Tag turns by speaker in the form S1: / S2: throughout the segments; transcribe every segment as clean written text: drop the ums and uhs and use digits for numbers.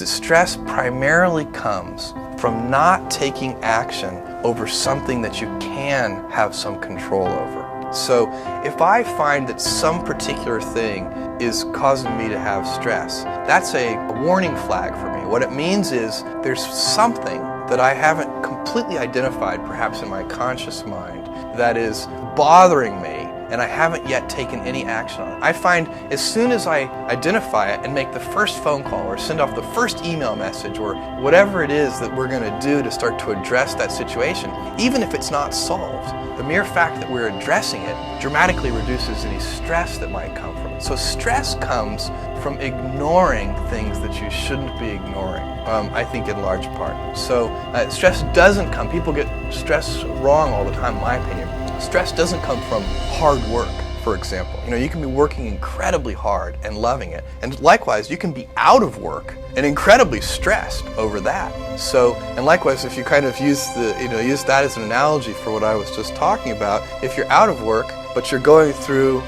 S1: Stress primarily comes from not taking action over something that you can have some control over. So if I find that some particular thing is causing me to have stress, that's a warning flag for me. What it means is there's something that I haven't completely identified, perhaps in my conscious mind, that is bothering me, and I haven't yet taken any action on it. I find as soon as I identify it and make the first phone call or send off the first email message or whatever it is that we're going to do to start to address that situation, even if it's not solved, the mere fact that we're addressing it dramatically reduces any stress that might come from it. So stress comes from ignoring things that you shouldn't be ignoring, I think in large part. So stress doesn't come, people get stress wrong all the time in my opinion. Stress doesn't come from hard work, for example. You can be working incredibly hard and loving it. And likewise, you can be out of work and incredibly stressed over that. So, and likewise, if you kind of use that as an analogy for what I was just talking about, if you're out of work, but you're going through,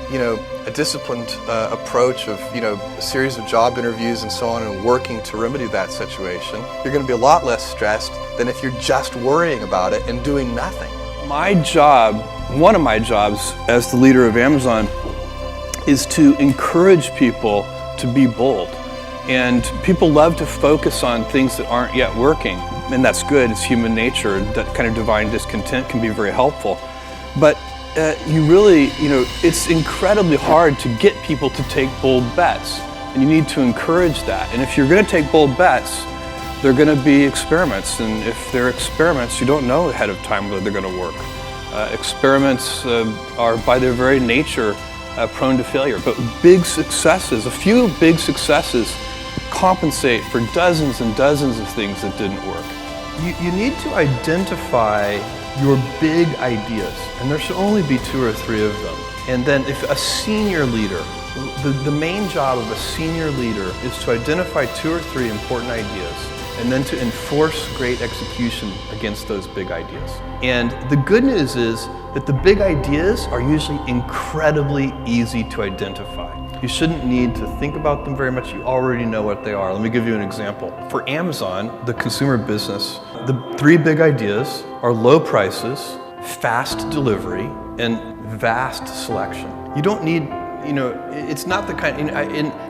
S1: a disciplined approach of, a series of job interviews and so on and working to remedy that situation, you're going to be a lot less stressed than if you're just worrying about it and doing nothing. My job, one of my jobs as the leader of Amazon, is to encourage people to be bold. And people love to focus on things that aren't yet working. And that's good, it's human nature. That kind of divine discontent can be very helpful. But it's incredibly hard to get people to take bold bets. And you need to encourage that. And if you're going to take bold bets, they're going to be experiments, and if they're experiments, you don't know ahead of time whether they're going to work. Experiments are by their very nature prone to failure, but big successes, a few big successes compensate for dozens and dozens of things that didn't work. You need to identify your big ideas, and there should only be 2 or 3 of them. And then if a senior leader, the main job of a senior leader is to identify 2 or 3 important ideas and then to enforce great execution against those big ideas. And the good news is that the big ideas are usually incredibly easy to identify. You shouldn't need to think about them very much, you already know what they are. Let me give you an example. For Amazon, the consumer business, the 3 big ideas are low prices, fast delivery, and vast selection. You don't need, it's not the kind,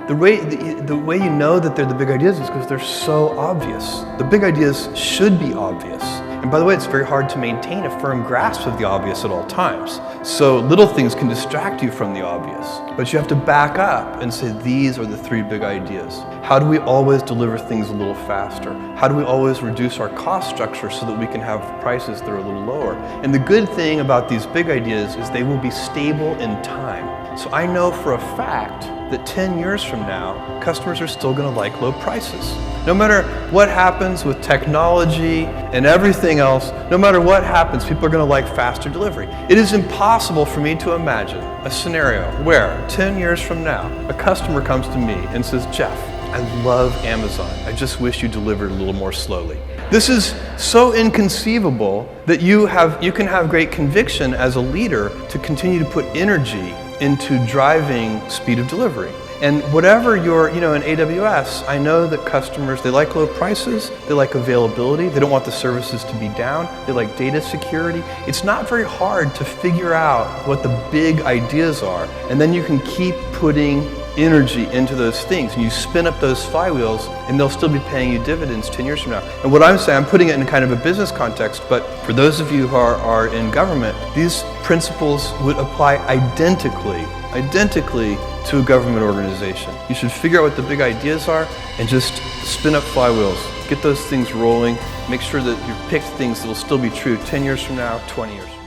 S1: the way you know that they're the big ideas is because they're so obvious. The big ideas should be obvious. And by the way, it's very hard to maintain a firm grasp of the obvious at all times. So little things can distract you from the obvious. But you have to back up and say, these are the 3 big ideas. How do we always deliver things a little faster? How do we always reduce our cost structure so that we can have prices that are a little lower? And the good thing about these big ideas is they will be stable in time. So I know for a fact that 10 years from now, customers are still going to like low prices. No matter what happens with technology and everything else, no matter what happens, people are going to like faster delivery. It is impossible for me to imagine a scenario where 10 years from now, a customer comes to me and says, Jeff, I love Amazon. I just wish you delivered a little more slowly. This is so inconceivable that you can have great conviction as a leader to continue to put energy into driving speed of delivery. And whatever you're, in AWS, I know that customers, they like low prices, they like availability, they don't want the services to be down, they like data security. It's not very hard to figure out what the big ideas are, and then you can keep putting energy into those things, and you spin up those flywheels, and they'll still be paying you dividends 10 years from now. And what I'm saying, I'm putting it in kind of a business context, but for those of you who are in government, these principles would apply identically to a government organization. You should figure out what the big ideas are and just spin up flywheels. Get those things rolling. Make sure that you've picked things that will still be true 10 years from now, 20 years from now.